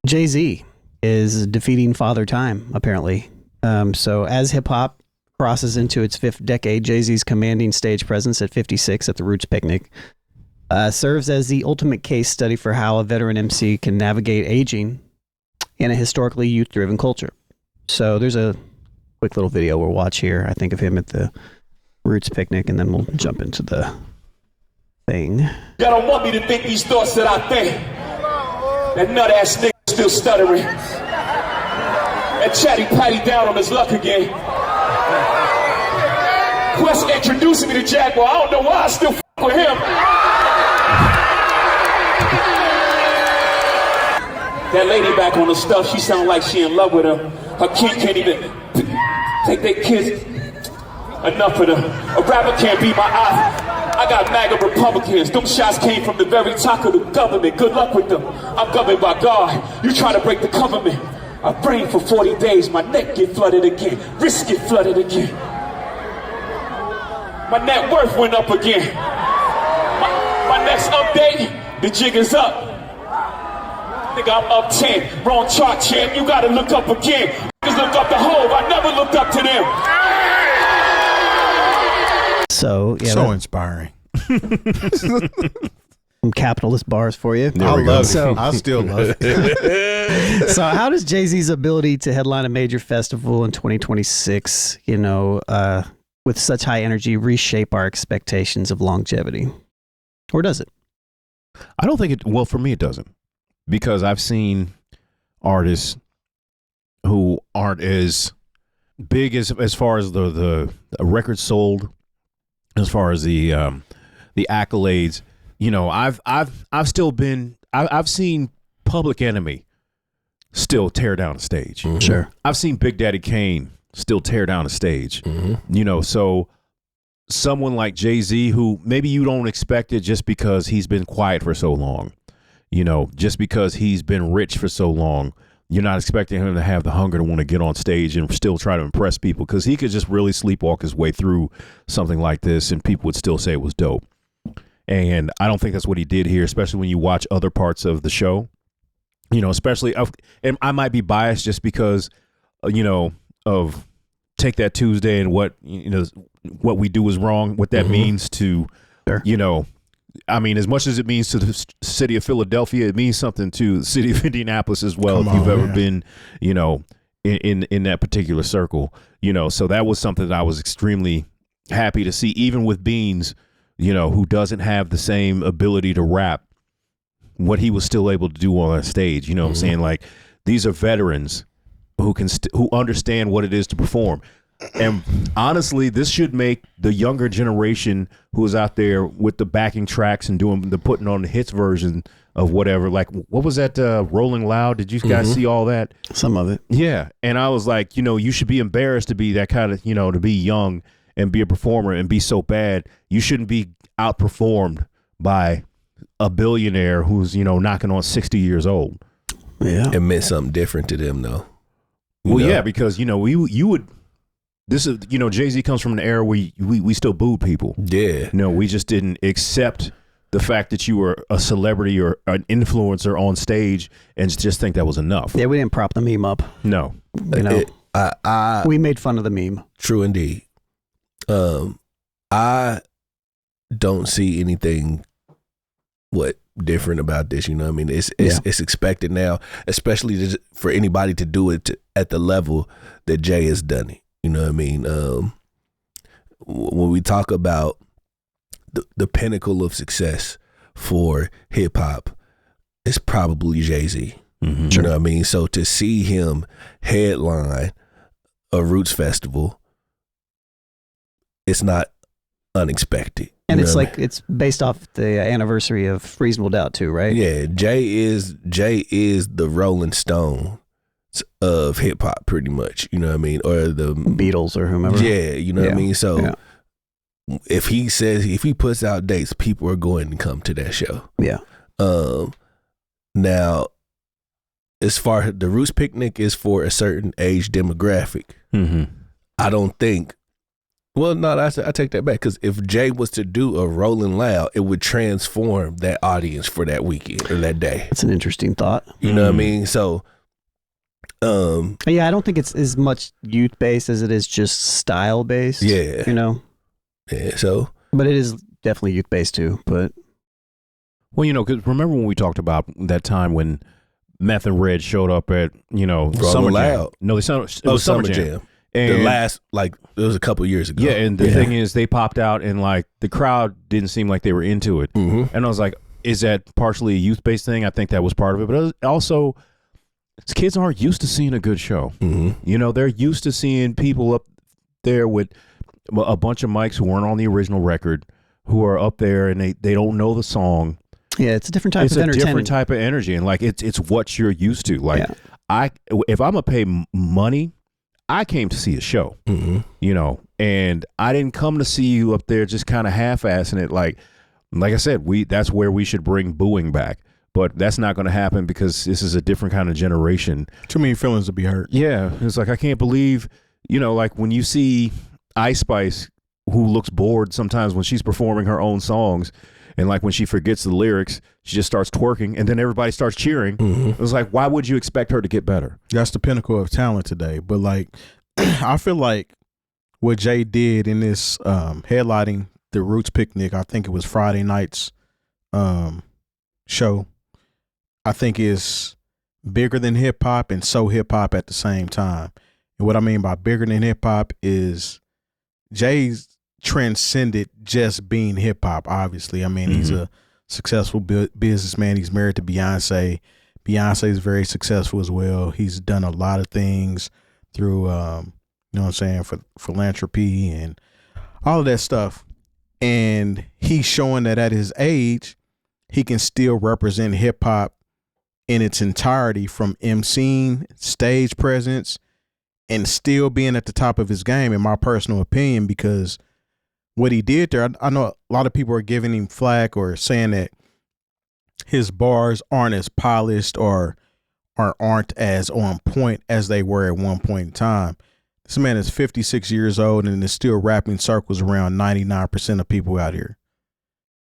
Jay-Z is defeating Father Time, apparently. So as hip-hop crosses into its fifth decade, Jay-Z's commanding stage presence at 56 at the Roots Picnic serves as the ultimate case study for how a veteran MC can navigate aging in a historically youth-driven culture. So there's a quick little video we'll watch here, I think, of him at the Roots Picnic, and then we'll jump into the thing. Y'all don't want me to think these thoughts that I think. That nut-ass nigga still stuttering. That chatty patty down on his luck again. Quest introducing me to Jaguar. I don't know why I still f*** with him. That lady back on the stuff, she sound like she in love with him. Her kid can't even take their kids. Enough of them. A rapper can't be my eye. I got MAGA Republicans. Them shots came from the very top of the government. Good luck with them. I'm governed by God. You try to break the government. I brain for 40 days. My neck get flooded again. Wrist get flooded again. My net worth went up again. My next update, the jig is up. Nigga, I'm up 10. Wrong chart, champ. You gotta look up again. Niggas look up the Hove. I never looked up to them. So, yeah. So inspiring. Some capitalist bars for you. I love it. I still love it. So how does Jay-Z's ability to headline a major festival in 2026, with such high energy, reshape our expectations of longevity? Or does it? I don't think it, well, for me, it doesn't. Because I've seen artists who aren't as big as far as the record sold, as far as the accolades. I've still been, I've seen Public Enemy still tear down a stage. Mm-hmm. Sure. I've seen Big Daddy Kane still tear down a stage. Mm-hmm. So someone like Jay-Z, who maybe you don't expect it just because he's been quiet for so long, just because he's been rich for so long, you're not expecting him to have the hunger to want to get on stage and still try to impress people, because he could just really sleepwalk his way through something like this and people would still say it was dope. And I don't think that's what he did here, especially when you watch other parts of the show, especially, and I might be biased just because, of Take That Tuesday and what we do is wrong, what that means to, Sure. I mean, as much as it means to the city of Philadelphia, it means something to the city of Indianapolis as well. If you've ever been, in that particular circle, so that was something that I was extremely happy to see, even with Beans, who doesn't have the same ability to rap, what he was still able to do on that stage. You know what I'm saying? Like, these are veterans who who understand what it is to perform. And honestly, this should make the younger generation who is out there with the backing tracks and putting on the hits version of whatever. Like, what was that, Rolling Loud? Did you guys see all that? Some of it. Yeah. And I was like, you should be embarrassed to be that kind of, to be young and be a performer and be so bad. You shouldn't be outperformed by a billionaire who's, knocking on 60 years old. Yeah. It meant something different to them, though. Yeah, because, you would. This is, Jay-Z comes from an era where we still booed people. Yeah. We just didn't accept the fact that you were a celebrity or an influencer on stage and just think that was enough. Yeah, we didn't prop the meme up. No. We made fun of the meme. True indeed. I don't see anything different about this. I mean, it's expected now, especially for anybody to do it at the level that Jay has done it. You know what I mean? When we talk about the pinnacle of success for hip hop, it's probably Jay-Z. Mm-hmm. You know what I mean? So to see him headline a Roots festival, it's not unexpected. And it's like, it's based off the anniversary of Reasonable Doubt too, right? Yeah, Jay is the Rolling Stone of hip hop, pretty much. You know what I mean? Or the Beatles or whomever. Yeah, you know what I mean? So if he puts out dates, people are going to come to that show. Yeah. Now, as far as the Roots Picnic is for a certain age demographic, I don't think Well, no, I take that back, because if Jay was to do a Rolling Loud, it would transform that audience for that weekend or that day. That's an interesting thought. You know what I mean? So, yeah, I don't think it's as much youth based as it is just style based. Yeah. You know? Yeah, so. But it is definitely youth based too. But. Well, you know, because remember when we talked about that time when Meth and Red showed up at, you know, Summer Loud. Jam? No, it was Summer Jam. And the last, like, it was a couple years ago. Yeah, and the thing is, they popped out and, like, the crowd didn't seem like they were into it. Mm-hmm. And I was like, is that partially a youth-based thing? I think that was part of it. But also, kids aren't used to seeing a good show. Mm-hmm. You know, they're used to seeing people up there with a bunch of mics who weren't on the original record, who are up there and they don't know the song. Yeah, it's a different type of entertainment. It's a different type of energy. And, like, it's what you're used to. Like, if I'm going to pay money, I came to see a show, you know, and I didn't come to see you up there just kind of half-assing it. Like I said, that's where we should bring booing back. But that's not going to happen because this is a different kind of generation. Too many feelings to be hurt. Yeah. It's like, I can't believe, you know, like when you see Ice Spice, who looks bored sometimes when she's performing her own songs, and like when she forgets the lyrics, she just starts twerking, and then everybody starts cheering. It was like, why would you expect her to get better? That's the pinnacle of talent today. But like, I feel like what Jay did in this headlighting the Roots Picnic, I think it was Friday night's show, I think is bigger than hip hop and so hip hop at the same time. And what I mean by bigger than hip hop is Jay's transcended just being hip hop. Obviously, I mean, he's a successful businessman. He's married to Beyonce. Beyonce is very successful as well. He's done a lot of things through, you know what I'm saying, for philanthropy and all of that stuff. And he's showing that at his age, he can still represent hip hop in its entirety, from emceeing, stage presence, and still being at the top of his game, in my personal opinion, because what he did there, I know a lot of people are giving him flack or saying that his bars aren't as polished or aren't as on point as they were at one point in time. This man is 56 years old and is still wrapping circles around 99% of people out here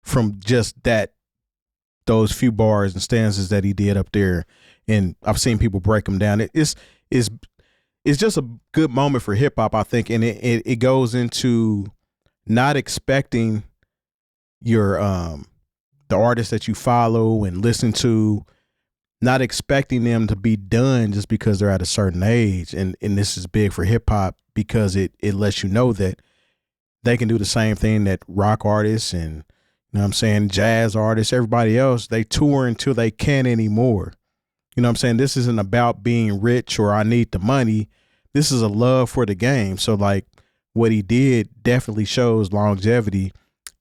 from just those few bars and stanzas that he did up there. And I've seen people break them down. It's just a good moment for hip hop, I think. And it goes into not expecting your the artists that you follow and listen to, not expecting them to be done just because they're at a certain age. And this is big for hip hop because it lets you know that they can do the same thing that rock artists and, you know what I'm saying, jazz artists, everybody else, they tour until they can't anymore. You know what I'm saying? This isn't about being rich or I need the money. This is a love for the game. So like, what he did definitely shows longevity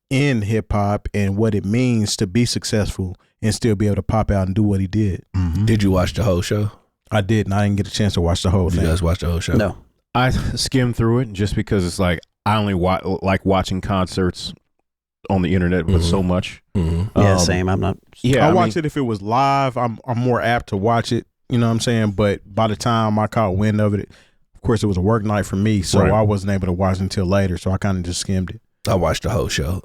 in hip hop and what it means to be successful and still be able to pop out and do what he did. Did you watch the whole show? I did, and I didn't get a chance to watch the whole thing. You guys watch the whole show? No. I skimmed through it just because it's like, I only like watching concerts on the internet, but so much. Yeah, same. I'm not. Yeah, I watch it if it was live. I'm more apt to watch it. You know what I'm saying? But by the time I caught wind of it, of course, it was a work night for me, so I wasn't able to watch it until later. So I kind of just skimmed it. I watched the whole show.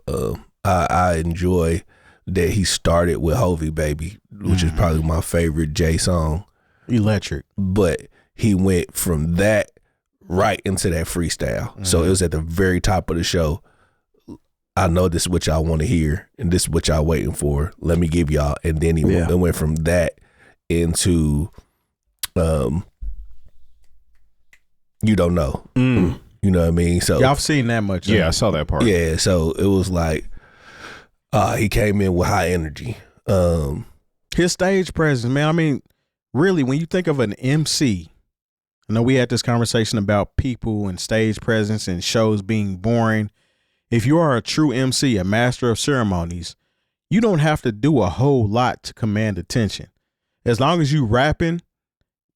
I enjoy that he started with Hovey Baby, which is probably my favorite Jay song. Electric. But he went from that right into that freestyle. So it was at the very top of the show. I know this is what y'all want to hear, and this is what y'all waiting for. Let me give y'all. And then he went from that into You Don't Know. You know what I mean? So yeah, I've seen that much. Yeah, I saw that part. Yeah, so it was like he came in with high energy. His stage presence, man. I mean, really, when you think of an MC, I know we had this conversation about people and stage presence and shows being boring. If you are a true MC, a master of ceremonies, you don't have to do a whole lot to command attention. As long as you rapping,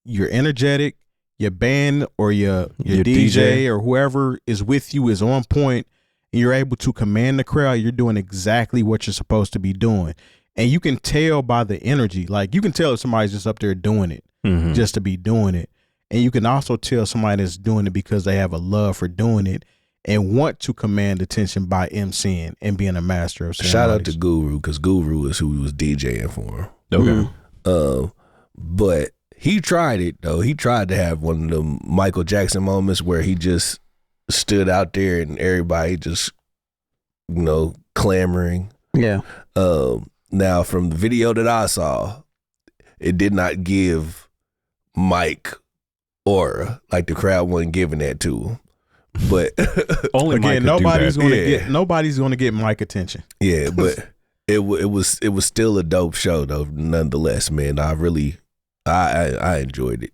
you're energetic, your band or your DJ or whoever is with you is on point, and you're able to command the crowd, you're doing exactly what you're supposed to be doing. And you can tell by the energy. Like, you can tell if somebody's just up there doing it just to be doing it. And you can also tell somebody that's doing it because they have a love for doing it. and want to command attention by MCing and being a master of ceremonies. Shout out to Guru, because Guru is who was DJing for him. Okay. But he tried it though. He tried to have one of the Michael Jackson moments where he just stood out there and everybody just, clamoring. Yeah. Now from the video that I saw, it did not give Mike aura. Like the crowd wasn't giving that to him. But only Mike again, could nobody's gonna get Mike attention. Yeah, but it was still a dope show though. Nonetheless, man, I enjoyed it.